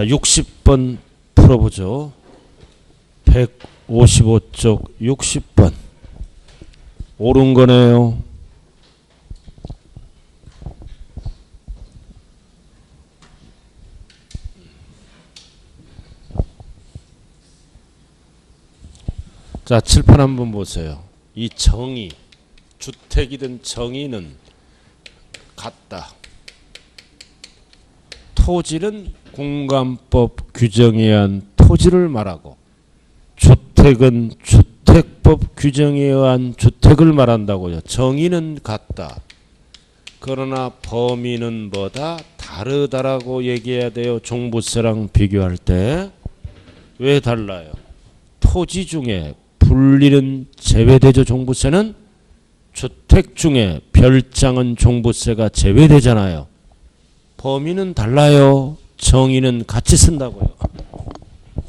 자, 60번 풀어보죠. 155쪽 60번. 옳은 거네요. 자, 칠판 한번 보세요. 이 정의, 주택이든 정의는 같다. 토지는 공간법 규정에 의한 토지를 말하고 주택은 주택법 규정에 의한 주택을 말한다고요. 정의는 같다. 그러나 범위는 뭐다? 다르다라고 얘기해야 돼요. 종부세랑 비교할 때. 왜 달라요? 토지 중에 분리는 제외되죠. 종부세는. 주택 중에 별장은 종부세가 제외되잖아요. 범위는 달라요. 정의는 같이 쓴다고요.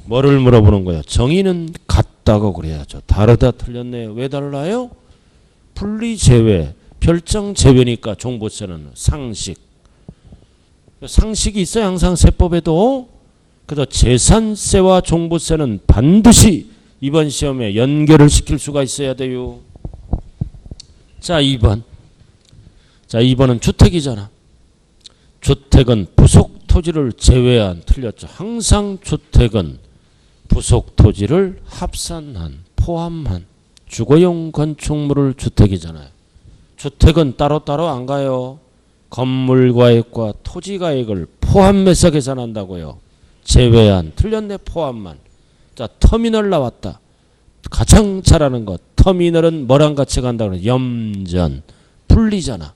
뭐를 물어보는 거예요? 정의는 같다고 그래야죠. 다르다 틀렸네요. 왜 달라요? 분리 제외, 별장 제외니까 종부세는 상식. 상식이 있어요. 항상 세법에도. 그래서 재산세와 종부세는 반드시 이번 시험에 연결을 시킬 수가 있어야 돼요. 자, 2번. 자, 2번은 주택이잖아. 주택은 부속 토지를 제외한, 틀렸죠. 항상 주택은 부속 토지를 합산한, 포함한 주거용 건축물을 주택이잖아요. 주택은 따로따로 안 가요. 건물가액과 토지가액을 포함해서 계산한다고요. 제외한, 틀렸네. 포함만. 자, 터미널 나왔다. 가장 잘하는 것. 터미널은 뭐랑 같이 간다고? 염전. 분리잖아.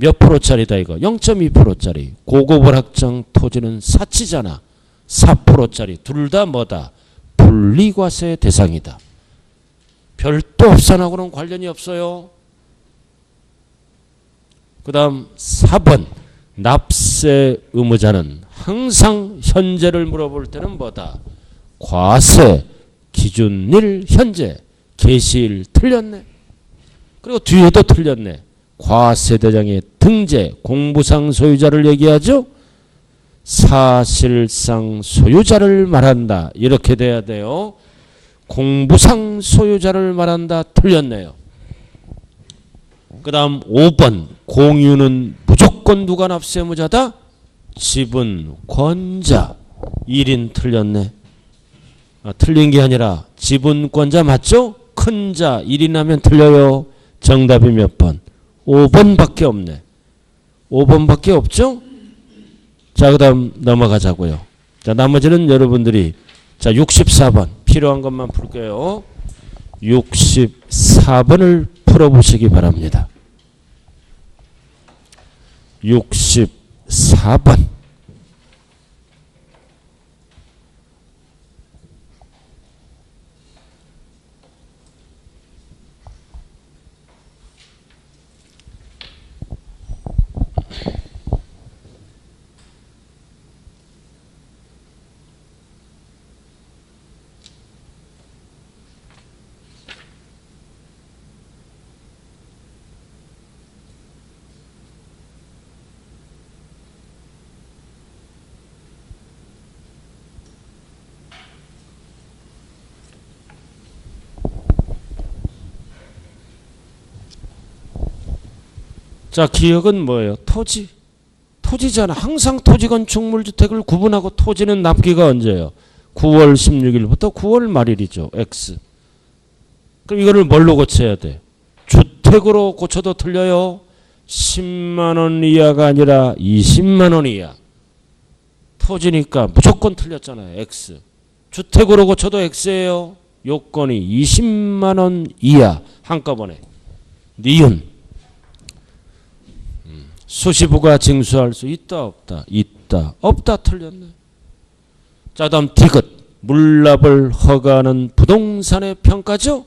몇 프로짜리다 이거? 0.2%짜리. 고급 월학장 토지는 사치잖아. 4%짜리. 둘 다 뭐다? 분리과세 대상이다. 별도 합산하고는 관련이 없어요. 그 다음 4번. 납세 의무자는 항상 현재를 물어볼 때는 뭐다? 과세, 기준일, 현재, 개시일 틀렸네. 그리고 뒤에도 틀렸네. 과세대장의 등재, 공부상 소유자를 얘기하죠. 사실상 소유자를 말한다. 이렇게 돼야 돼요. 공부상 소유자를 말한다. 틀렸네요. 그 다음 5번. 공유는 무조건 누가 납세의무자다? 지분, 권자. 1인 틀렸네. 틀린 게 아니라 지분권자 맞죠? 큰 자 1인 하면 틀려요. 정답이 몇 번? 5번밖에 없네. 5번밖에 없죠? 자, 그 다음 넘어가자고요. 자, 나머지는 여러분들이 자 64번 필요한 것만 풀게요. 64번을 풀어보시기 바랍니다. 64번. 자, 기억은 뭐예요? 토지. 토지잖아. 항상 토지 건축물 주택을 구분하고 토지는 납기가 언제예요? 9월 16일부터 9월 말일이죠. X. 그럼 이거를 뭘로 고쳐야 돼? 주택으로 고쳐도 틀려요. 10만 원 이하가 아니라 20만 원 이하. 토지니까 무조건 틀렸잖아요. X. 주택으로 고쳐도 X예요. 요건이 20만 원 이하. 한꺼번에. 니은. 수시부가 징수할 수 있다 없다? 있다. 없다 틀렸네. 자, 다음 디귿. 물납을 허가하는 부동산의 평가죠?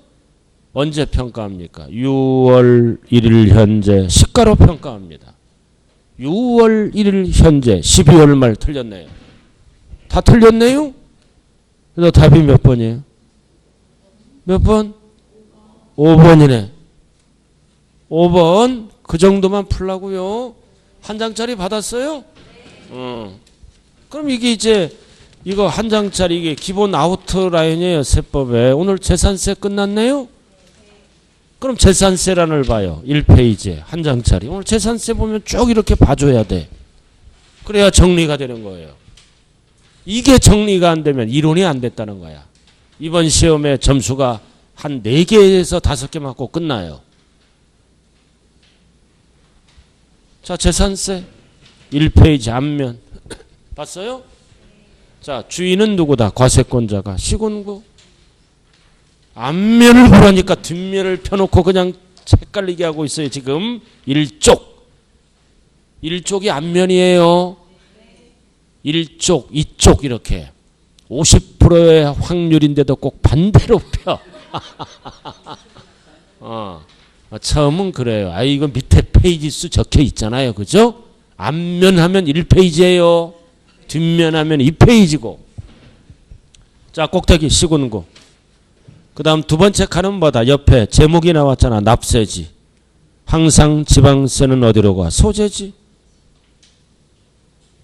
언제 평가합니까? 6월 1일 현재 시가로 평가합니다. 6월 1일 현재 12월 말 틀렸네요. 다 틀렸네요? 그래서 답이 몇 번이에요? 몇 번? 5번이네. 5번. 그 정도만 풀라고요. 한 장짜리 받았어요? 그럼 이게 이제 이거 한 장짜리 이게 기본 아웃라인이에요. 세법에. 오늘 재산세 끝났네요. 그럼 재산세란을 봐요. 1페이지에 한 장짜리. 오늘 재산세 보면 쭉 이렇게 봐줘야 돼. 그래야 정리가 되는 거예요. 이게 정리가 안 되면 이론이 안 됐다는 거야. 이번 시험에 점수가 한 4개에서 5개 맞고 끝나요. 자, 재산세 1페이지 앞면 봤어요? 자, 주인은 누구다? 과세권자가. 시군구. 앞면을 보라니까 뒷면을 펴놓고 그냥 헷갈리게 하고 있어요. 지금 1쪽. 1쪽이 앞면이에요. 1쪽, 2쪽 이렇게. 50%의 확률인데도 꼭 반대로 펴. 처음은 그래요. 아, 이거 밑에 페이지 수 적혀 있잖아요. 그죠? 앞면 하면 1페이지예요. 뒷면 하면 2페이지고. 자, 꼭대기 시군구. 그 다음 두 번째 칸은 뭐다? 옆에 제목이 나왔잖아. 납세지. 항상 지방세는 어디로 가? 소재지.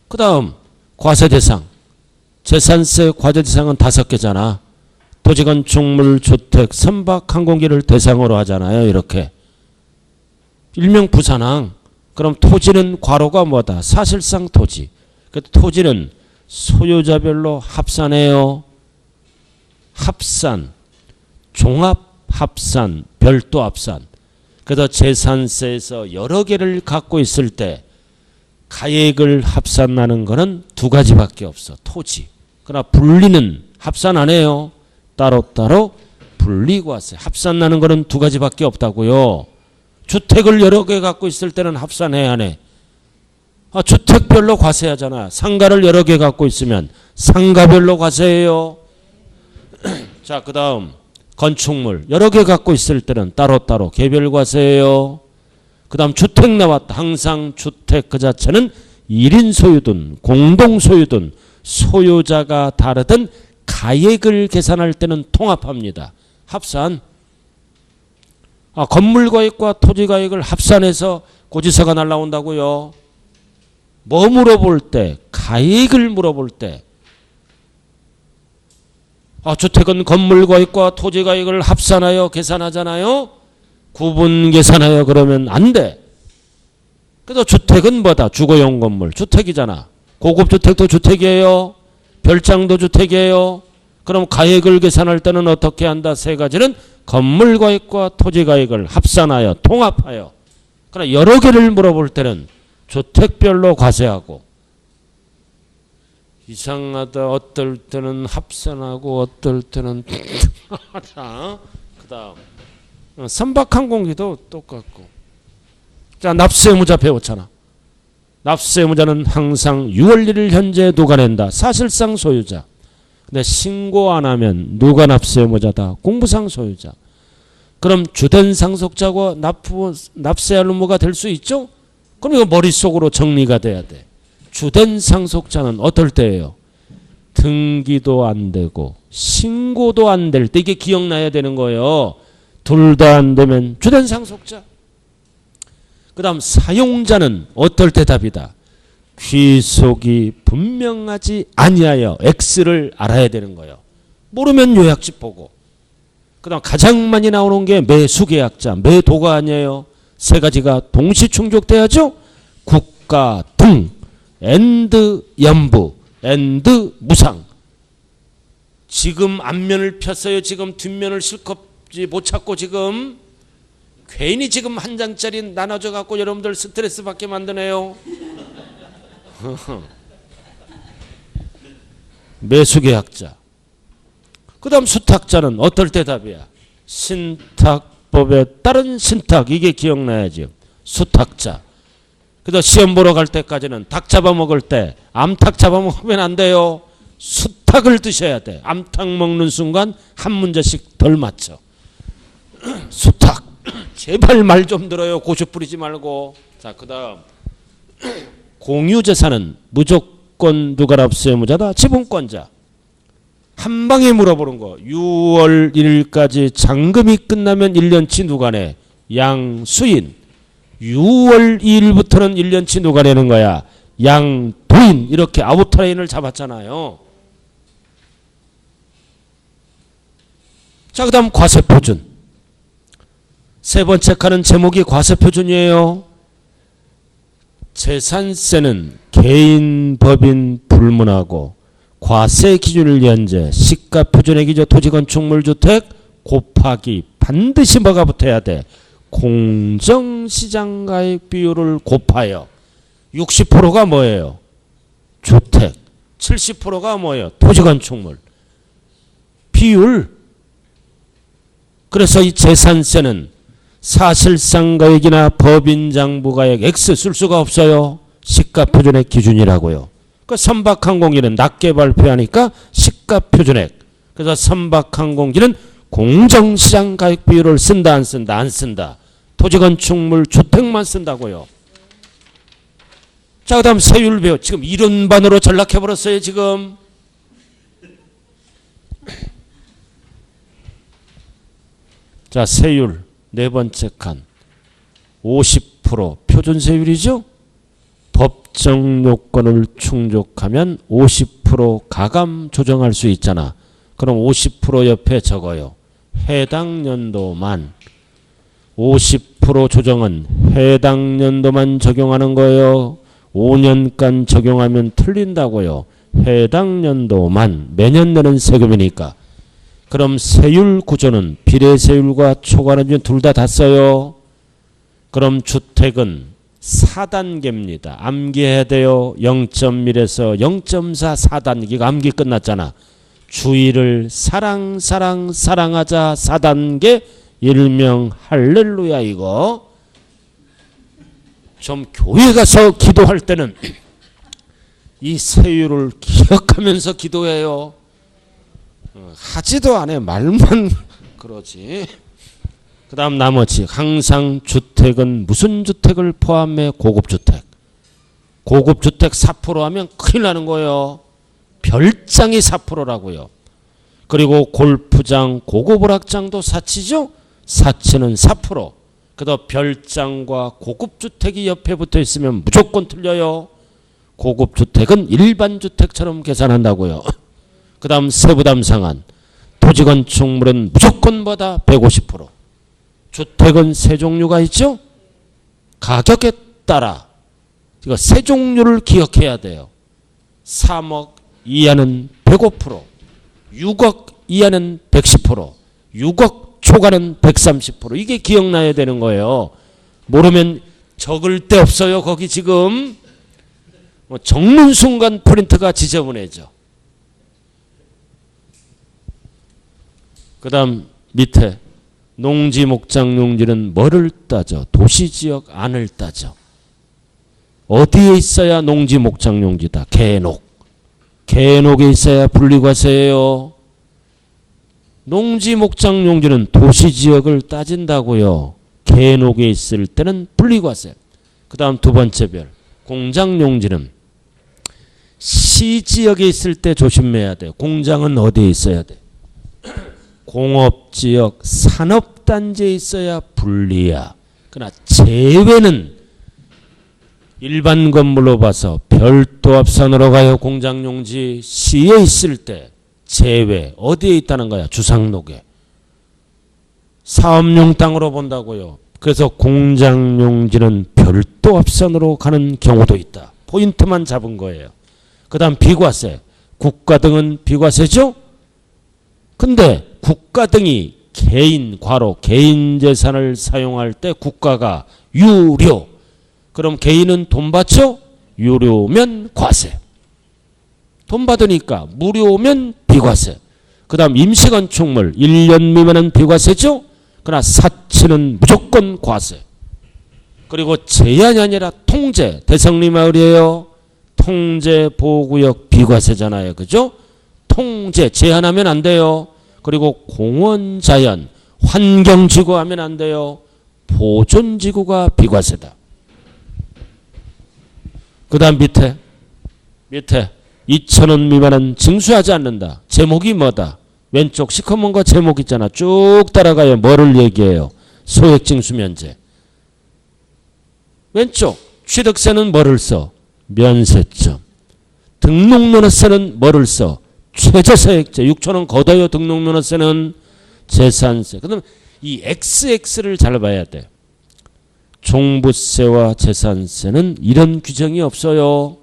그 다음 과세대상. 재산세 과세대상은 5개잖아. 토지건축물, 주택, 선박, 항공기를 대상으로 하잖아요. 이렇게. 일명 부산항. 그럼 토지는 괄호가 뭐다? 사실상 토지. 그 토지는 소유자별로 합산해요. 합산. 종합합산, 별도합산. 그래서 재산세에서 여러 개를 갖고 있을 때 가액을 합산하는 거는 2가지밖에 없어. 토지. 그러나 분리는 합산 안 해요. 따로따로 분리과세. 합산하는 거는 2가지밖에 없다고요. 주택을 여러 개 갖고 있을 때는 합산해야 하네. 주택별로 과세하잖아. 상가를 여러 개 갖고 있으면 상가별로 과세해요. 자, 그 다음 건축물 여러 개 갖고 있을 때는 따로따로 개별 과세예요. 그 다음 주택 나왔다. 항상 주택 그 자체는 1인 소유든 공동 소유든 소유자가 다르든 가액을 계산할 때는 통합합니다. 합산. 건물가액과 토지가액을 합산해서 고지서가 날라온다고요. 뭐 물어볼 때? 가액을 물어볼 때. 주택은 건물가액과 토지가액을 합산하여 계산하잖아요. 구분 계산하여 그러면 안 돼. 그래서 주택은 뭐다? 주거용 건물. 주택이잖아. 고급주택도 주택이에요. 별장도 주택이에요. 그럼 가액을 계산할 때는 어떻게 한다? 3가지는 건물가액과 토지가액을 합산하여 통합하여. 그러나 여러 개를 물어볼 때는 주택별로 과세하고. 이상하다. 어떨 때는 합산하고 어떨 때는 자, 그 다음 선박항공기도 똑같고. 자, 납세의무자 배웠잖아. 납세의무자는 항상 6월 1일 현재 누가 낸다? 사실상 소유자. 근데 신고 안 하면 누가 납세의무자다? 공부상 소유자. 그럼 주된 상속자고 납세할 의무가 될 수 있죠? 그럼 이거 머릿속으로 정리가 돼야 돼. 주된 상속자는 어떨 때예요? 등기도 안 되고 신고도 안 될 때. 이게 기억나야 되는 거예요. 둘 다 안 되면 주된 상속자. 그 다음 사용자는 어떨 때 답이다? 귀속이 분명하지 아니하여 X를 알아야 되는 거예요. 모르면 요약집 보고. 그 다음 가장 많이 나오는 게 매수계약자. 매도가 아니에요. 3가지가 동시 충족돼야죠. 국가 등 엔드 연부 엔드 무상. 지금 앞면을 폈어요. 지금 뒷면을 실컷 못 찾고 지금 괜히 지금 한 장짜리 나눠져 갖고 여러분들 스트레스 받게 만드네요. 매수계약자. 그 다음 수탁자는 어떨 때 답이야? 신탁법에 따른 신탁. 이게 기억나야죠. 수탁자. 그래서 시험 보러 갈 때까지는 닭 잡아먹을 때 암탉 잡아먹으면 안 돼요. 수탉을 드셔야 돼. 암탉 먹는 순간 한 문제씩 덜 맞죠. 수탉. 제발 말 좀 들어요. 고수 뿌리지 말고. 자, 그 다음 공유재산은 무조건 누가 납세의무자다? 지분권자. 한 방에 물어보는 거. 6월 1일까지 잔금이 끝나면 1년치 누가 내? 양수인. 6월 2일부터는 1년치 누가 내는 거야? 양도인. 유인 이렇게 아웃라인을 잡았잖아요. 자, 그 다음 과세표준. 세 번째 칸은 제목이 과세표준이에요. 재산세는 개인, 법인 불문하고 과세 기준을 연재 시가표준의 기준 토지건축물 주택 곱하기 반드시 뭐가 붙어야 돼? 공정시장가액 비율을 곱하여 60%가 뭐예요? 주택. 70%가 뭐예요? 토지건축물. 비율. 그래서 이 재산세는 사실상가액이나 법인장부가액 X 쓸 수가 없어요. 시가표준의 기준이라고요. 그 선박항공기는 낮게 발표하니까 시가표준액. 그래서 선박항공기는 공정시장가액 비율을 쓴다 안 쓴다? 안 쓴다. 토지건축물 주택만 쓴다고요. 자, 그 다음 세율 배우. 지금 이른반으로 전락해버렸어요 지금. 자, 세율 네 번째 칸 50% 표준세율이죠. 법정 요건을 충족하면 50% 가감 조정할 수 있잖아. 그럼 50% 옆에 적어요. 해당 연도만. 50% 조정은 해당 연도만 적용하는 거예요. 5년간 적용하면 틀린다고요. 해당 연도만. 매년 내는 세금이니까. 그럼 세율 구조는 비례세율과 초과는 둘 다 써요. 그럼 주택은 4단계입니다. 암기해야 돼요. 0.1에서 0.4 4단계가 암기 끝났잖아. 주의를 사랑하자 4단계 일명 할렐루야. 이거 좀 교회 가서 기도할 때는 이 세율을 기억하면서 기도해요. 하지도 않아. 말만 그러지. 그 다음 나머지 항상 주택은 무슨 주택을 포함해? 고급주택. 고급주택 4% 하면 큰일 나는 거예요. 별장이 4%라고요. 그리고 골프장, 고급오락장도 사치죠. 사치는 4%. 그다음 별장과 고급주택이 옆에 붙어 있으면 무조건 틀려요. 고급주택은 일반주택처럼 계산한다고요. 그 다음 세부담 상한. 토지건축물은 무조건 뭐다? 150%. 주택은 세 종류가 있죠. 가격에 따라 이거 세 종류를 기억해야 돼요. 3억 이하는 105%, 6억 이하는 110%, 6억 초과는 130%. 이게 기억나야 되는 거예요. 모르면 적을 데 없어요. 거기 지금 적는 순간 프린트가 지저분해져. 그 다음 밑에 농지 목장 용지는 뭐를 따져? 도시지역 안을 따져. 어디에 있어야 농지 목장 용지다? 계곡. 계곡에 있어야 분리과세예요. 농지 목장 용지는 도시지역을 따진다고요. 계곡에 있을 때는 분리과세. 그 다음 두 번째 별. 공장 용지는 시지역에 있을 때 조심해야 돼요. 공장은 어디에 있어야 돼? 공업지역, 산업단지에 있어야 분리야. 그러나 제외는 일반 건물로 봐서 별도 앞선으로 가요. 공장용지 시에 있을 때 제외. 어디에 있다는 거야? 주상록에. 사업용 땅으로 본다고요. 그래서 공장용지는 별도 앞선으로 가는 경우도 있다. 포인트만 잡은 거예요. 그 다음 비과세. 국가 등은 비과세죠? 근데 국가 등이 개인 과로 개인 재산을 사용할 때 국가가 유료. 그럼 개인은 돈 받죠? 유료면 과세. 돈 받으니까 무료면 비과세. 그 다음 임시건축물 1년 미만은 비과세죠? 그러나 사치는 무조건 과세. 그리고 제한이 아니라 통제. 대성리 마을이에요. 통제 보호구역 비과세잖아요. 그죠? 통제 제한하면 안 돼요. 그리고 공원자연, 환경지구 하면 안 돼요. 보존지구가 비과세다. 그 다음 밑에 2,000원 미만은 징수하지 않는다. 제목이 뭐다? 왼쪽 시커먼 거 제목 있잖아. 쭉 따라가요. 뭐를 얘기해요? 소액징수면제. 왼쪽 취득세는 뭐를 써? 면세점. 등록면허세는 뭐를 써? 최저세액제. 6천원 걷어요. 등록면허세는 재산세. 그럼 이 XX를 잘 봐야 돼. 종부세와 재산세는 이런 규정이 없어요.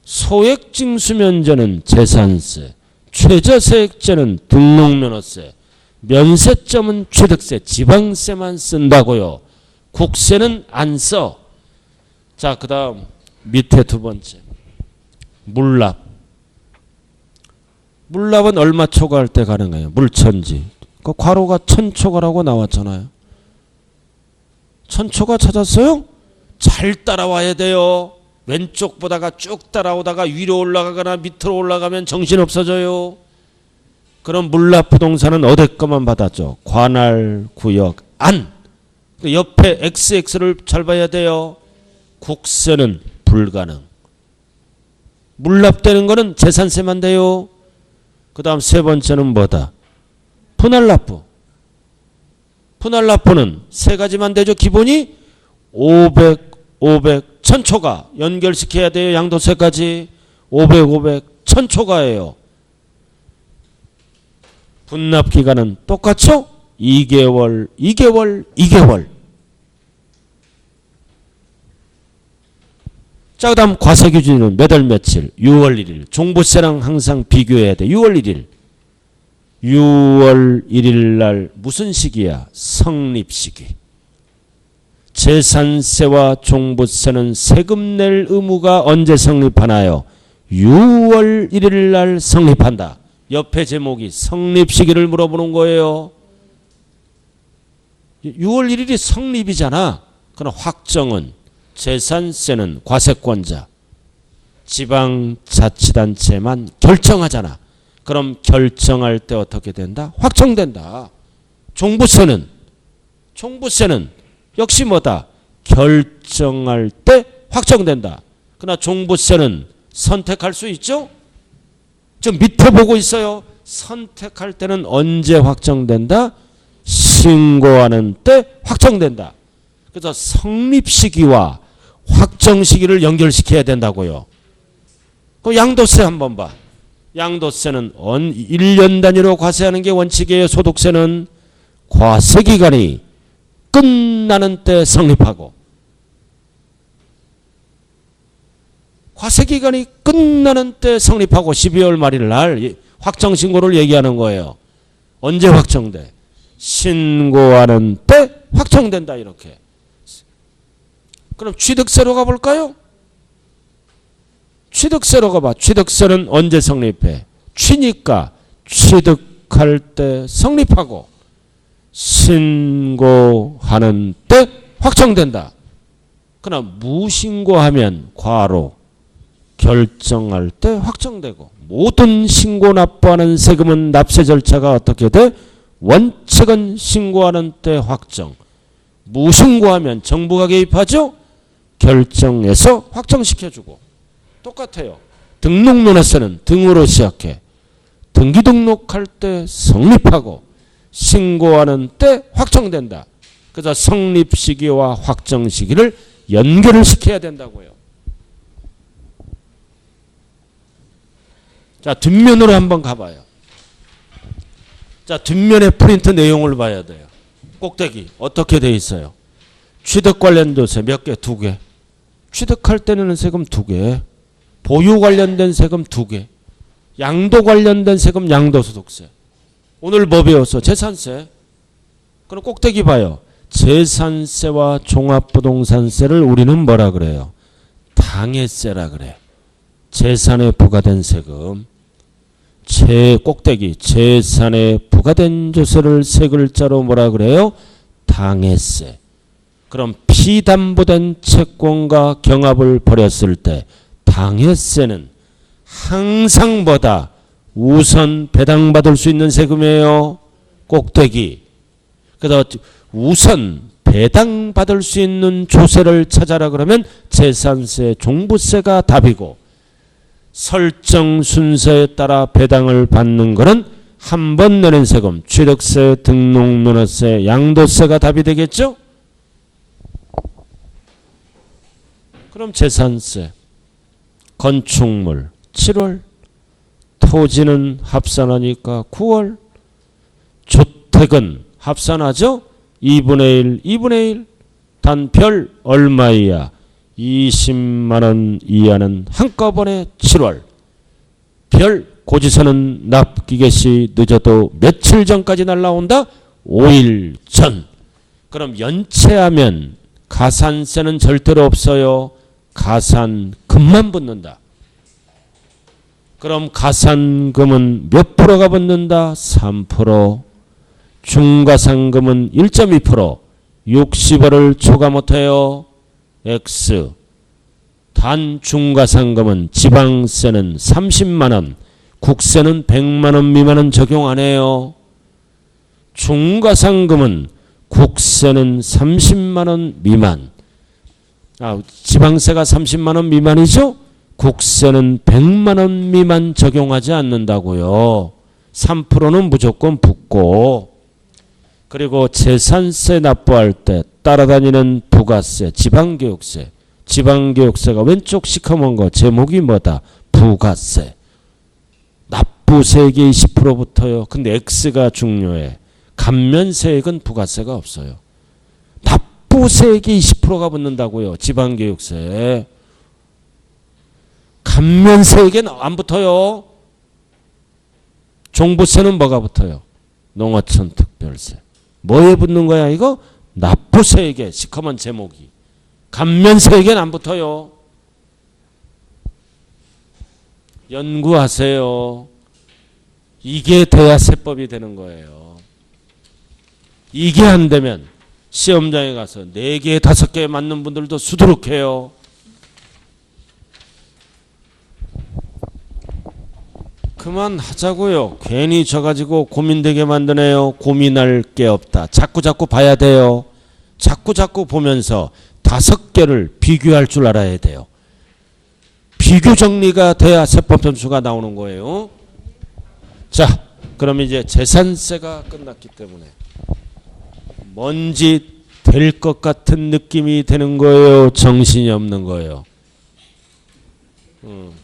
소액징수면제는 재산세, 최저세액제는 등록면허세, 면세점은 취득세, 지방세만 쓴다고요. 국세는 안 써. 자, 그 다음 밑에 두 번째 물납. 물납은 얼마 초과할 때 가능해요? 물천지. 그 괄호가 1000초과라고 나왔잖아요. 1000초과 찾았어요? 잘 따라와야 돼요. 왼쪽 보다가 쭉 따라오다가 위로 올라가거나 밑으로 올라가면 정신 없어져요. 그럼 물납 부동산은 어디 것만 받았죠? 관할, 구역, 안. 옆에 XX를 잘 봐야 돼요. 국세는 불가능. 물납되는 거는 재산세만 돼요. 그 다음 세 번째는 뭐다? 분할납부. 분할납부는 세 가지만 되죠. 기본이 500, 1000초가 연결시켜야 돼요. 양도세까지 500, 1000초가예요. 분납기간은 똑같죠? 2개월. 자, 그 다음 과세기준은 몇 월 며칠? 6월 1일. 종부세랑 항상 비교해야 돼. 6월 1일. 6월 1일 날 무슨 시기야? 성립시기. 재산세와 종부세는 세금 낼 의무가 언제 성립하나요? 6월 1일 날 성립한다. 옆에 제목이 성립시기를 물어보는 거예요. 6월 1일이 성립이잖아. 그럼 확정은 재산세는 과세권자 지방자치단체만 결정하잖아. 그럼 결정할 때 어떻게 된다? 확정된다. 종부세는 역시 뭐다? 결정할 때 확정된다. 그러나 종부세는 선택할 수 있죠? 좀 밑에 보고 있어요. 선택할 때는 언제 확정된다? 신고하는 때 확정된다. 그래서 성립 시기와 확정 시기를 연결시켜야 된다고요. 그 양도세 한번 봐. 양도세는 1년 단위로 과세하는 게 원칙이에요. 소득세는 과세기간이 끝나는 때 성립하고 과세기간이 끝나는 때 성립하고 12월 말일 날 확정신고를 얘기하는 거예요. 언제 확정돼? 신고하는 때 확정된다. 이렇게. 그럼 취득세로 가볼까요? 취득세로 가봐. 취득세는 언제 성립해? 취니까 취득할 때 성립하고 신고하는 때 확정된다. 그러나 무신고하면 과로 결정할 때 확정되고 모든 신고 납부하는 세금은 납세 절차가 어떻게 돼? 원칙은 신고하는 때 확정. 무신고하면 정부가 개입하죠? 결정해서 확정시켜주고. 똑같아요. 등록면허세는 등으로 시작해. 등기 등록할 때 성립하고 신고하는 때 확정된다. 그래서 성립 시기와 확정 시기를 연결을 시켜야 된다고요. 자, 뒷면으로 한번 가봐요. 자, 뒷면에 프린트 내용을 봐야 돼요. 꼭대기 어떻게 돼 있어요? 취득 관련도세 몇 개? 2개. 취득할 때 내는 세금 2개. 보유 관련된 세금 2개. 양도 관련된 세금 양도소득세. 오늘 뭐 배웠어? 재산세. 그럼 꼭대기 봐요. 재산세와 종합부동산세를 우리는 뭐라 그래요? 당해세라 그래. 재산에 부과된 세금. 꼭대기 재산에 부과된 조세를 세 글자로 뭐라 그래요? 당해세. 그럼 피담보된 채권과 경합을 벌였을 때 당해세는 항상 보다 우선 배당받을 수 있는 세금이에요. 꼭대기. 그래서 우선 배당받을 수 있는 조세를 찾아라 그러면 재산세, 종부세가 답이고 설정 순서에 따라 배당을 받는 것은 한 번 내는 세금, 취득세, 등록면허세, 양도세가 답이 되겠죠? 그럼 재산세. 건축물 7월, 토지는 합산하니까 9월, 주택은 합산하죠? 2분의 1, 2분의 1. 단 별 얼마이야? 20만원 이하는 한꺼번에 7월. 별 고지서는 납기 개시 늦어도 며칠 전까지 날라온다? 5일 전. 그럼 연체하면 가산세는 절대로 없어요. 가산금만 붙는다. 그럼 가산금은 몇 프로가 붙는다? 3%. 중과상금은 1.2%. 60원을 초과 못해요. X. 단 중과상금은 지방세는 30만원, 국세는 100만원 미만은 적용 안 해요. 중과상금은 국세는 30만원 미만. 지방세가 30만원 미만이죠? 국세는 100만원 미만 적용하지 않는다고요. 3%는 무조건 붙고, 그리고 재산세 납부할 때 따라다니는 부가세, 지방교육세. 지방교육세가 왼쪽 시커먼 거 제목이 뭐다? 부가세. 납부세액이 20% 붙어요. 근데 X가 중요해. 감면세액은 부가세가 없어요. 납부세액이 20%가 붙는다고요. 지방교육세. 감면세액은 안 붙어요. 종부세는 뭐가 붙어요? 농어촌 특별세. 뭐에 붙는 거야 이거? 납부세액에 시커먼 제목이. 감면세액엔 안 붙어요. 연구하세요. 이게 돼야 세법이 되는 거예요. 이게 안 되면 시험장에 가서 4개, 5개 맞는 분들도 수두룩해요. 그만하자고요. 괜히 져가지고 고민되게 만드네요. 고민할 게 없다. 자꾸 봐야 돼요. 자꾸 보면서 5개를 비교할 줄 알아야 돼요. 비교 정리가 돼야 세법 점수가 나오는 거예요. 자, 그럼 이제 재산세가 끝났기 때문에 뭔지 될 것 같은 느낌이 되는 거예요? 정신이 없는 거예요?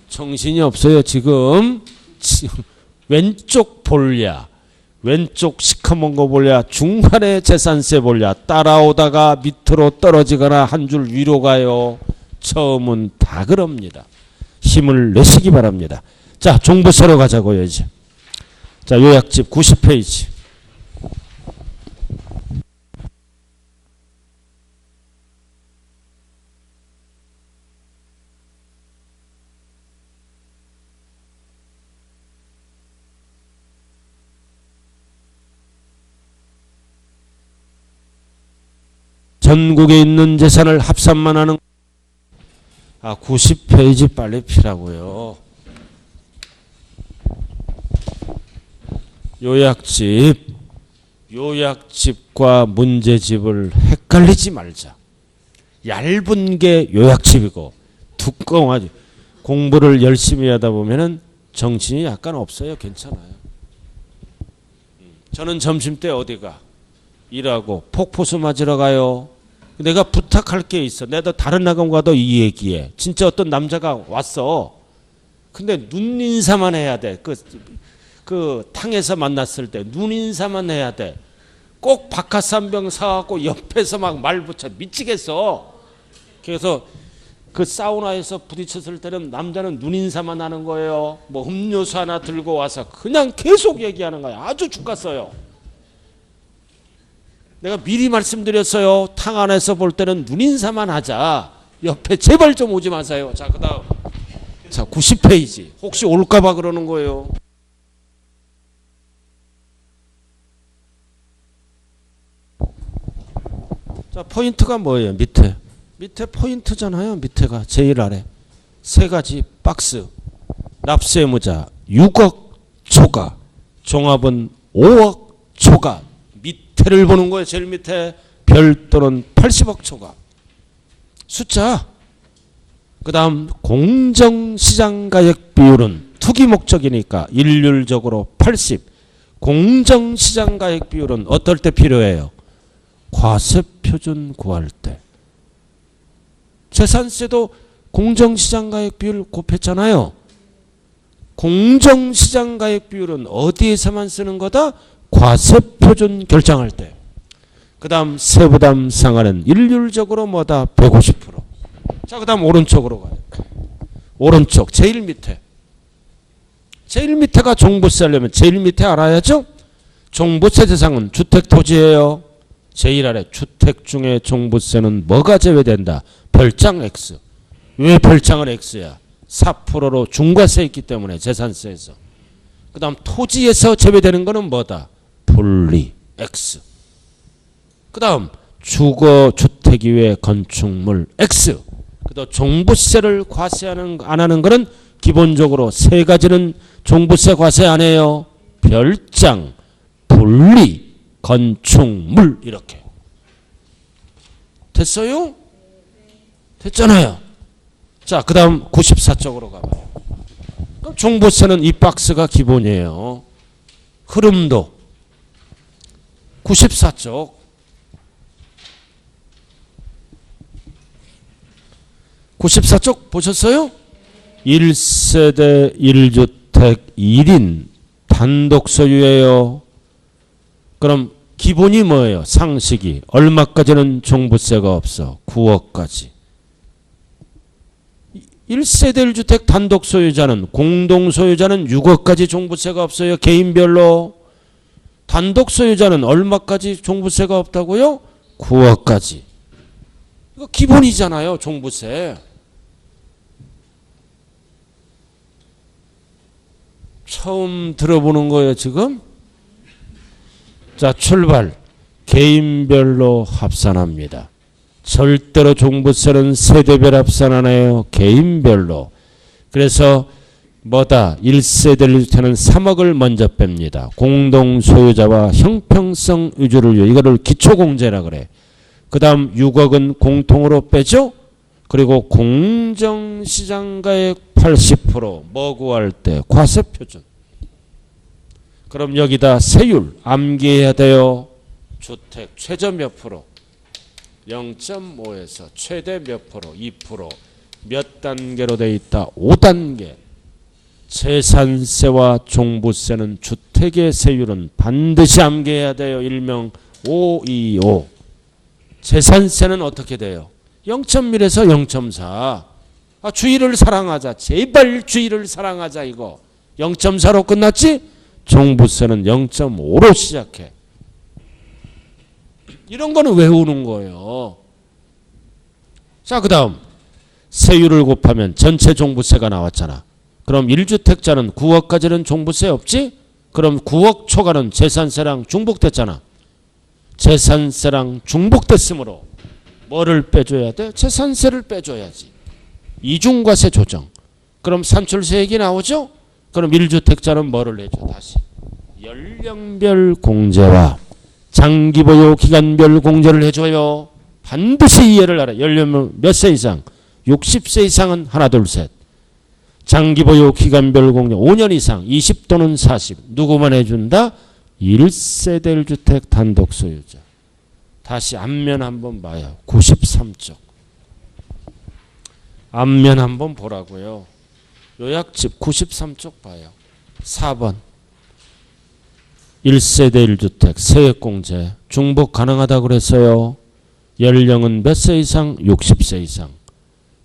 정신이 없어요 지금. 왼쪽 볼랴, 왼쪽 시커먼 거 볼랴, 중간에 재산세 볼랴, 따라오다가 밑으로 떨어지거나 한 줄 위로 가요. 처음은 다 그럽니다. 힘을 내시기 바랍니다. 자, 종부세로 가자고요 이제. 자, 요약집 90페이지. 전국에 있는 재산을 합산만 하는 90페이지 빨리 피라고요. 요약집과 문제집을 헷갈리지 말자. 얇은 게 요약집이고 두꺼워가지고 공부를 열심히 하다 보면은 정신이 약간 없어요. 괜찮아요. 저는 점심때 어디가? 일하고 폭포수 맞으러 가요. 내가 부탁할 게 있어. 내가 다른 학원과도 이 얘기해. 진짜 어떤 남자가 왔어. 근데 눈인사만 해야 돼. 그 탕에서 만났을 때 눈인사만 해야 돼. 꼭 바카스 한 병 사갖고 옆에서 막 말 붙여. 미치겠어. 그래서 그 사우나에서 부딪혔을 때는 남자는 눈인사만 하는 거예요. 뭐 음료수 하나 들고 와서 그냥 계속 얘기하는 거야. 아주 죽겠어요. 내가 미리 말씀드렸어요. 탕 안에서 볼 때는 눈인사만 하자. 옆에 제발 좀 오지 마세요. 자, 그다음. 자, 90페이지. 혹시 올까봐 그러는 거예요. 자, 포인트가 뭐예요? 밑에 포인트잖아요. 밑에가 제일 아래. 3가지 박스. 납세무자 6억 초과. 종합은 5억 초과. 밑에를 보는 거예요. 제일 밑에. 별도는 80억 초과. 숫자. 그 다음 공정시장가액 비율은 투기 목적이니까 일률적으로 80. 공정시장가액 비율은 어떨 때 필요해요? 과세표준 구할 때. 재산세도 공정시장가액 비율 곱했잖아요. 공정시장가액 비율은 어디에서만 쓰는 거다? 과세표준 결정할 때. 그 다음 세부담 상한은 일률적으로 뭐다? 150%. 자, 그 다음 오른쪽으로 가요. 오른쪽 제일 밑에. 제일 밑에가 종부세 하려면 제일 밑에 알아야죠? 종부세 대상은 주택토지예요. 제일 아래 주택 중에 종부세는 뭐가 제외된다? 별장 X. 왜 별장은 X야? 4%로 중과세 있기 때문에 재산세에서. 그 다음 토지에서 제외되는 거는 뭐다? 분리 X. 그 다음 주거주택 이외 건축물 X. 그 다음 종부세를 과세하는 안 하는 거는 기본적으로 세 가지는 종부세 과세 안 해요. 별장, 분리, 건축물 이렇게. 됐어요? 됐잖아요. 자, 그 다음 94쪽으로 가봐요. 그럼 종부세는 이 박스가 기본이에요. 흐름도 94쪽. 94쪽 보셨어요? 1세대 1주택 1인 단독 소유예요. 그럼 기본이 뭐예요? 상식이. 얼마까지는 종부세가 없어? 9억까지. 1세대 1주택 단독 소유자는 공동 소유자는 6억까지 종부세가 없어요. 개인별로. 단독 소유자는 얼마까지 종부세가 없다고요? 9억까지. 이거 기본이잖아요. 종부세. 처음 들어보는 거예요, 지금? 자, 출발. 개인별로 합산합니다. 절대로 종부세는 세대별 합산 안 해요. 개인별로. 그래서 뭐다? 1세대 1주택은 3억을 먼저 뺍니다. 공동소유자와 형평성 유지를 위해. 이거를 기초공제라 그래. 그 다음 6억은 공통으로 빼죠. 그리고 공정시장가액 80% 뭐 구할 때? 과세표준. 그럼 여기다 세율 암기해야 돼요. 주택 최저 몇 프로? 0.5에서 최대 몇 프로? 2%. 몇 단계로 돼 있다? 5단계. 재산세와 종부세는 주택의 세율은 반드시 암기해야 돼요. 일명 525. 재산세는 어떻게 돼요? 0.1에서 0.4. 아, 주의를 사랑하자. 제발 주의를 사랑하자 이거. 0.4로 끝났지? 종부세는 0.5로 시작해. 이런 거는 외우는 거예요. 자, 그 다음 세율을 곱하면 전체 종부세가 나왔잖아. 그럼 1주택자는 9억까지는 종부세 없지? 그럼 9억 초과는 재산세랑 중복됐잖아. 재산세랑 중복됐으므로 뭐를 빼줘야 돼? 재산세를 빼줘야지. 이중과세 조정. 그럼 산출세액이 나오죠? 그럼 1주택자는 뭐를 내줘? 다시 연령별 공제와 장기보유 기간별 공제를 해줘요. 반드시 이해를 알아. 연령 몇 세 이상? 60세 이상은 하나 둘 셋. 장기보유 기간별 공제 5년 이상 20 또는 40. 누구만 해준다? 1세대 1주택 단독 소유자. 다시 앞면 한번 봐요. 93쪽. 앞면 한번 보라고요. 요약집 93쪽 봐요. 4번. 1세대 1주택 세액공제 중복 가능하다고 그랬어요. 연령은 몇 세 이상? 60세 이상.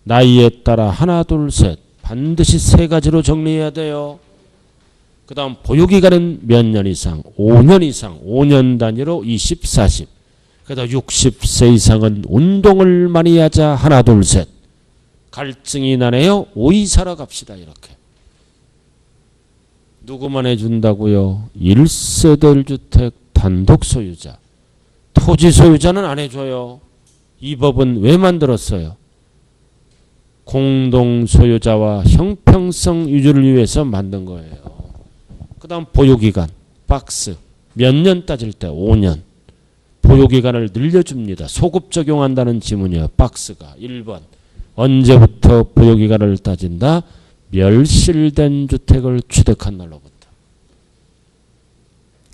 나이에 따라 하나 둘 셋. 반드시 세 가지로 정리해야 돼요. 그 다음 보유기간은 몇 년 이상? 5년 이상. 5년 단위로 20, 40. 그 다음 60세 이상은 운동을 많이 하자. 하나 둘 셋. 갈증이 나네요. 오이사러 갑시다. 이렇게. 누구만 해준다고요? 1세대 1주택 단독 소유자. 토지 소유자는 안 해줘요. 이 법은 왜 만들었어요? 공동 소유자와 형평성 유지를 위해서 만든 거예요. 그 다음 보유기간 박스 몇 년 따질 때 5년. 보유기간을 늘려줍니다. 소급 적용한다는 지문이에요. 박스가 1번. 언제부터 보유기간을 따진다? 멸실된 주택을 취득한 날로부터.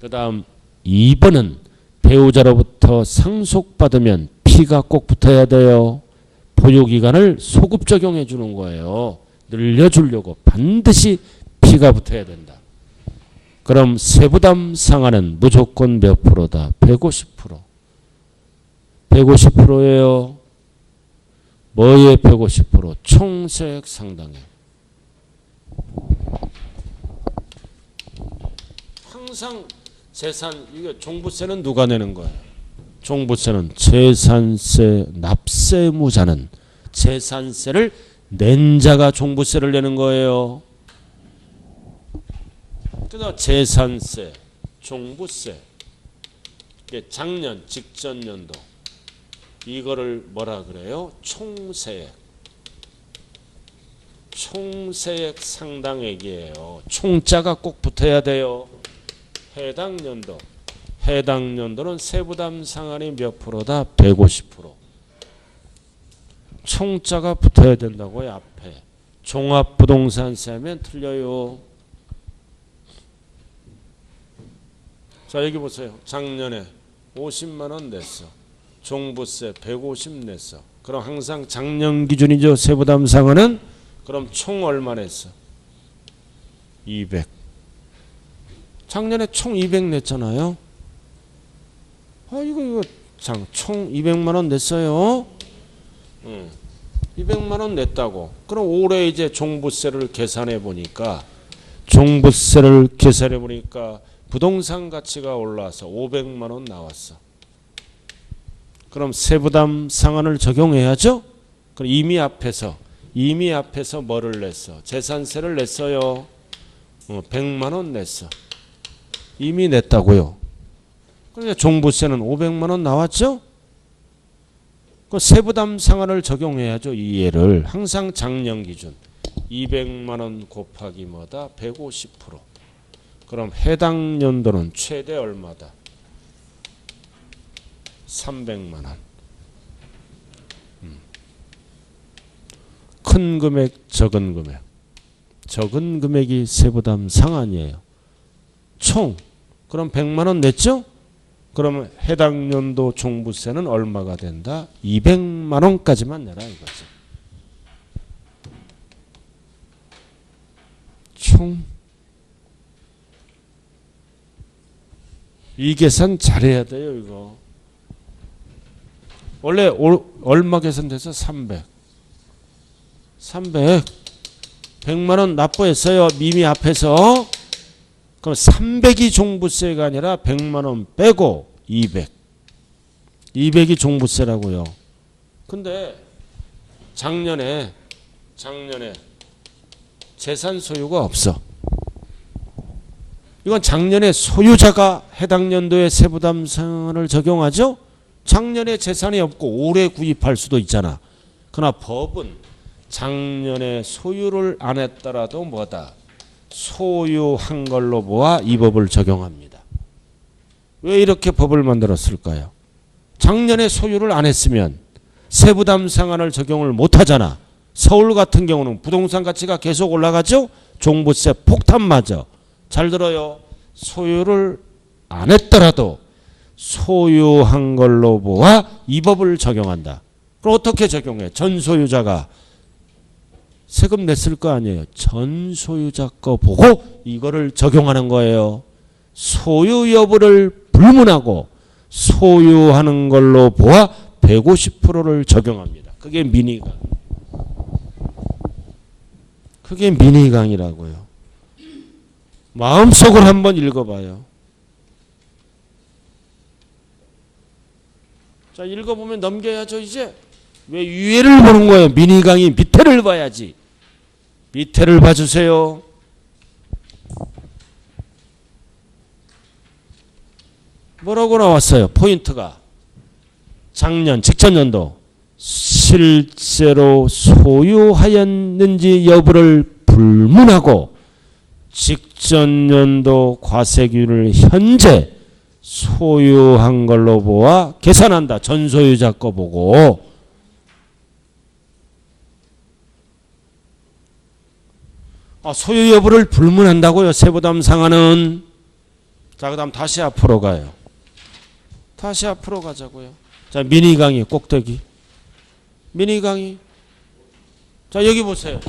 그 다음 2번은 배우자로부터 상속받으면 피가 꼭 붙어야 돼요. 보유기간을 소급 적용해 주는 거예요. 늘려주려고 반드시 P가 붙어야 된다. 그럼 세부담 상한은 무조건 몇 프로다? 150%. 150%예요. 뭐의 150%? 총세액 상당액. 항상 재산, 이게 종부세는 누가 내는 거예요? 종부세는 재산세 납세무자는 재산세를 낸 자가 종부세를 내는 거예요. 그래서 재산세, 종부세, 작년, 직전 연도 이거를 뭐라 그래요? 총세액. 총세액 상당액이에요. 총자가 꼭 붙어야 돼요. 해당 연도. 해당 연도는 세부담 상한이 몇 프로다? 150%. 총자가 붙어야 된다고요. 앞에. 종합부동산세 하면 틀려요. 자, 여기 보세요. 작년에 50만 원 냈어. 종부세 150 냈어. 그럼 항상 작년 기준이죠. 세부담 상한은. 그럼 총 얼마 냈어? 200. 작년에 총 200 냈잖아요. 이거 총 200만 원 냈어요. 200만 원 냈다고. 그럼 올해 이제 종부세를 계산해 보니까 부동산 가치가 올라서 500만 원 나왔어. 그럼 세부담 상한을 적용해야죠. 그럼 이미 앞에서 뭐를 냈어? 재산세를 냈어요. 100만 원 냈어. 이미 냈다고요. 그러니까 종부세는 500만 원 나왔죠? 그 세부담 상한을 적용해야죠. 이 예를 항상 작년 기준 200만 원 곱하기 뭐다? 150%. 그럼 해당 연도는 최대 얼마다? 300만 원. 큰 금액, 적은 금액. 적은 금액이 세부담 상한이에요. 총. 그럼 100만 원 냈죠? 그러면 해당 연도 종부세는 얼마가 된다? 200만 원까지만 내라 이거죠. 총. 이 계산 잘해야 돼요, 이거. 원래 얼마 계산돼서 300. 100만 원 납부했어요. 미미 앞에서. 그럼 300이 종부세가 아니라 100만 원 빼고 200. 200이 종부세라고요. 근데 작년에 재산 소유가 없어. 이건 작년에 소유자가 해당 연도에 세부담 상한을 적용하죠. 작년에 재산이 없고 올해 구입할 수도 있잖아. 그러나 법은 작년에 소유를 안 했더라도 뭐다? 소유한 걸로 보아 이 법을 적용합니다. 왜 이렇게 법을 만들었을까요? 작년에 소유를 안 했으면 세부담 상한을 적용을 못하잖아. 서울 같은 경우는 부동산 가치가 계속 올라가죠. 종부세 폭탄 맞아. 잘 들어요. 소유를 안 했더라도 소유한 걸로 보아 이 법을 적용한다. 그럼 어떻게 적용해? 전 소유자가 세금 냈을 거 아니에요. 전 소유자 거 보고 이거를 적용하는 거예요. 소유 여부를 불문하고 소유하는 걸로 보아 150%를 적용합니다. 그게 민의강. 그게 민의강이라고요. 마음속으로 한번 읽어봐요. 자, 읽어보면 넘겨야죠. 이제 왜 위에를 보는 거예요? 민의강이 밑에를 봐야지. 밑에를 봐주세요. 뭐라고 나왔어요? 포인트가 작년 직전연도 실제로 소유하였는지 여부를 불문하고 직전연도 과세균을 현재 소유한 걸로 보아 계산한다. 전소유자 거 보고. 소유 여부를 불문한다고요. 세부담 상한은. 자, 그 다음 다시 앞으로 가요. 다시 앞으로 가자고요. 자, 민의강의 꼭대기. 미니 강의. 자, 여기 보세요.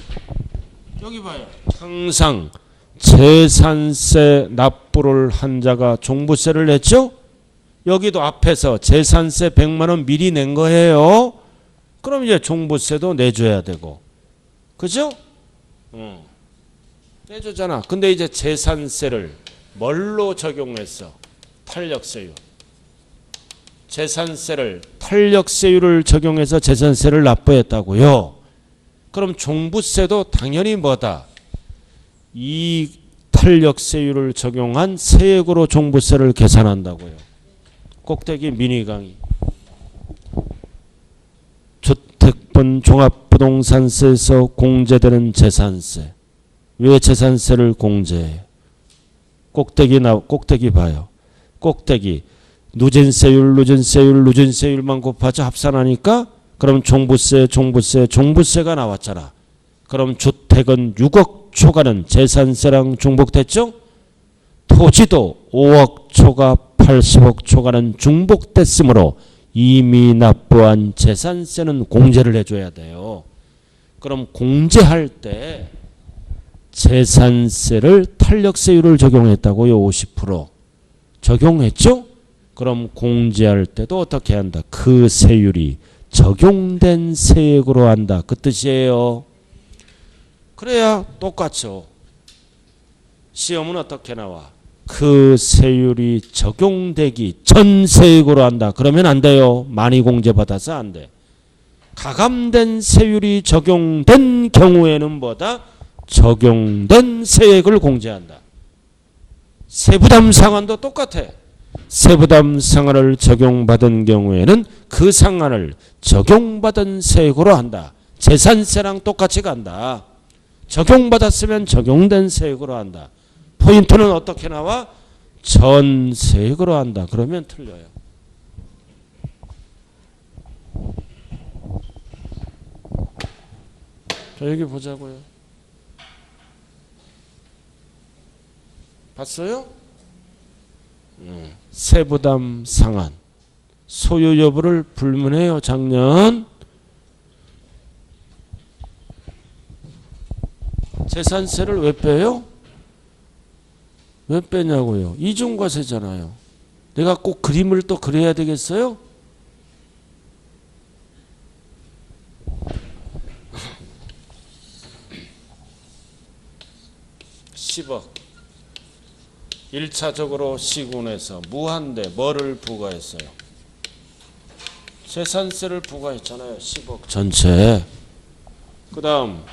여기 봐요. 항상 재산세 납부를 한 자가 종부세를 냈죠? 여기도 앞에서 재산세 100만 원 미리 낸 거예요. 그럼 이제 종부세도 내줘야 되고. 그죠? 내줬잖아. 근데 이제 재산세를 뭘로 적용했어? 탄력세율. 재산세를 탄력세율을 적용해서 재산세를 납부했다고요. 그럼 종부세도 당연히 뭐다? 이 탄력세율을 적용한 세액으로 종부세를 계산한다고요. 꼭대기 미니 강의. 주택분 종합부동산세에서 공제되는 재산세. 왜 재산세를 공제해? 꼭대기 봐요. 꼭대기. 누진세율만 곱하자 합산하니까 그럼 종부세가 나왔잖아. 그럼 주택은 6억 초과는 재산세랑 중복됐죠? 토지도 5억 초과 80억 초과는 중복됐으므로 이미 납부한 재산세는 공제를 해줘야 돼요. 그럼 공제할 때 재산세를 탄력세율을 적용했다고요. 50% 적용했죠? 그럼 공제할 때도 어떻게 한다? 그 세율이 적용된 세액으로 한다. 그 뜻이에요. 그래야 똑같죠. 시험은 어떻게 나와? 그 세율이 적용되기 전 세액으로 한다. 그러면 안 돼요. 많이 공제받아서 안 돼. 가감된 세율이 적용된 경우에는 뭐다? 적용된 세액을 공제한다. 세부담 상한도 똑같아. 세부담 상한을 적용받은 경우에는 그 상한을 적용받은 세액으로 한다. 재산세랑 똑같이 간다. 적용받았으면 적용된 세액으로 한다. 포인트는 어떻게 나와? 전 세액으로 한다. 그러면 틀려요. 자, 여기 보자고요. 봤어요? 세부담 상한. 소유 여부를 불문해요. 작년. 재산세를 왜 빼요? 왜 빼냐고요? 이중과세잖아요. 내가 꼭 그림을 또 그려야 되겠어요? (10억) 1차적으로 시군에서 무한대 뭐를 부과했어요? 재산세를 부과했잖아요. 10억 전체. 그 다음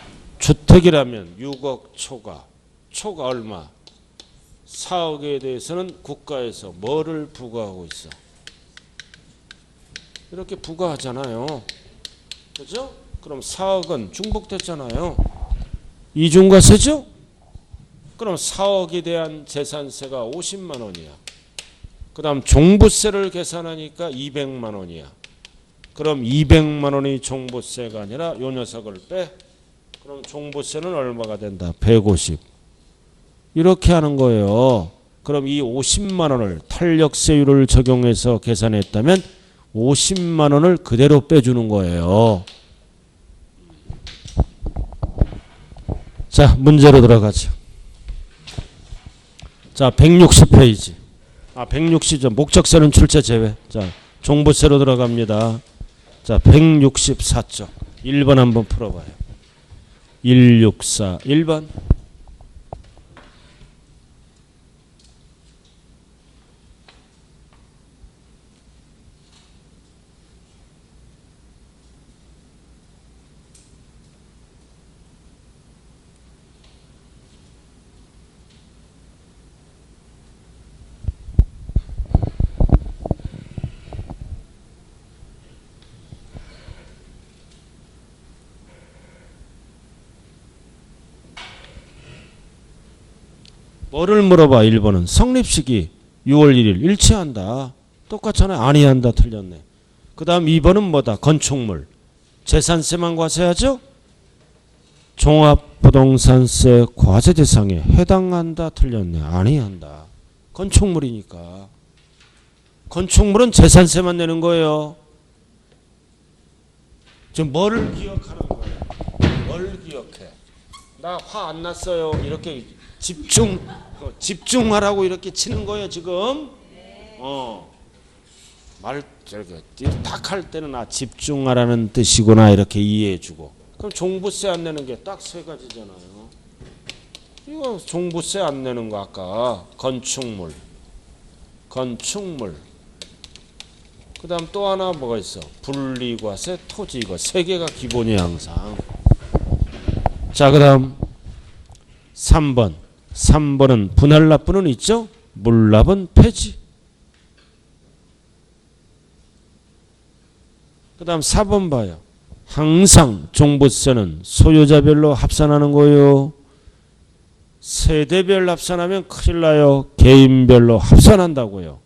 주택이라면 6억 초과. 초과 얼마? 4억에 대해서는 국가에서 뭐를 부과하고 있어? 이렇게 부과하잖아요. 그죠? 그럼 4억은 중복됐잖아요. 이중과세죠? 그럼 4억에 대한 재산세가 50만 원이야. 그 다음 종부세를 계산하니까 200만 원이야. 그럼 200만 원이 종부세가 아니라 요 녀석을 빼. 그럼 종부세는 얼마가 된다? 150. 이렇게 하는 거예요. 그럼 이 50만 원을 탄력세율을 적용해서 계산했다면 50만 원을 그대로 빼주는 거예요. 자, 문제로 들어가죠. 자, 160페이지. 160점. 목적세는 출제 제외. 자, 종부세로 들어갑니다. 자, 164쪽. 1번 한번 풀어봐요. 164. 1번. 뭐를 물어봐? 1번은 성립시기 6월 1일 일치한다. 똑같잖아요. 아니한다. 틀렸네. 그 다음 2번은 뭐다? 건축물. 재산세만 과세하죠? 종합부동산세 과세 대상에 해당한다. 틀렸네. 아니한다. 건축물이니까. 건축물은 재산세만 내는 거예요. 지금 뭘 기억하는 거야? 뭘 기억해? 나 화 안 났어요. 이렇게 집중하라고 이렇게 치는 거예요 지금. 말 저렇게 딱 할 때는 집중하라는 뜻이구나 이렇게 이해해주고. 그럼 종부세 안 내는 게 딱 세 가지잖아요. 이거 종부세 안 내는 거 아까 건축물. 그다음 또 하나 뭐가 있어? 분리과세, 토지 이거 세 개가 기본이야 항상. 자 그다음 3번. 3번은 분할납부는 있죠? 물납은 폐지. 그 다음 4번 봐요. 항상 종부세는 소유자별로 합산하는 거요. 세대별 합산하면 큰일 나요. 개인별로 합산한다고요.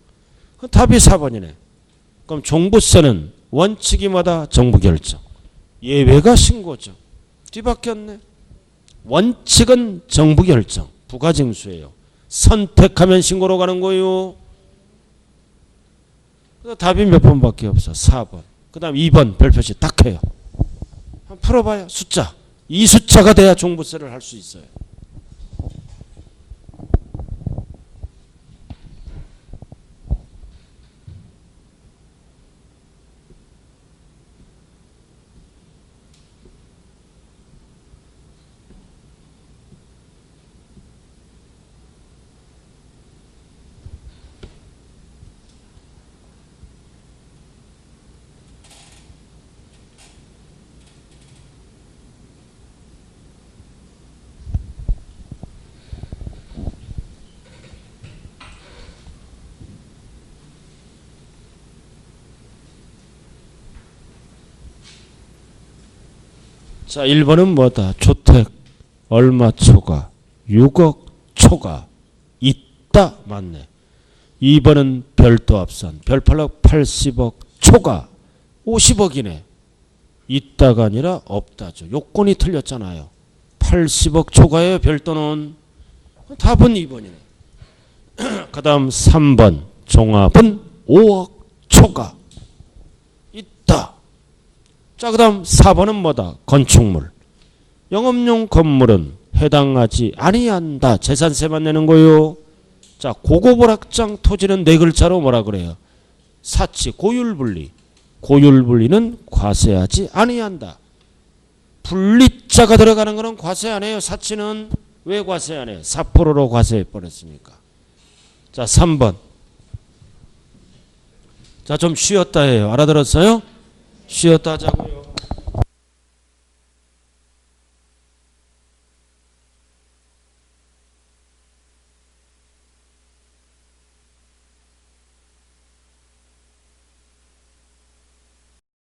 답이 4번이네. 그럼 종부세는 원칙이 뭐다? 정부 결정. 예외가 신고죠. 뒤바뀌었네. 원칙은 정부 결정. 부가징수예요. 선택하면 신고로 가는 거요. 답이 몇 번밖에 없어. 4번. 그 다음 2번 별표시 딱 해요. 한번 풀어봐요. 숫자. 이 숫자가 돼야 종부세를 할 수 있어요. 자, 1번은 뭐다? 주택 얼마 초과? 6억 초과 있다. 맞네. 2번은 별도 합산. 별팔락 80억 초과 50억이네. 있다가 아니라 없다죠. 요건이 틀렸잖아요. 80억 초과예요. 별도는. 답은 2번이네. 그 다음 3번 종합은 5억 초과 있다. 자, 그 다음 4번은 뭐다? 건축물. 영업용 건물은 해당하지 아니한다. 재산세만 내는 거요. 자, 고고보락장 토지는 네 글자로 뭐라 그래요? 사치, 고율분리. 고율분리는 과세하지 아니한다. 분리자가 들어가는 거는 과세 안 해요. 사치는 왜 과세 안 해요? 4%로 과세해 버렸으니까. 자, 3번. 자, 좀 쉬었다 해요. 알아들었어요? 쉬었다 하자고요.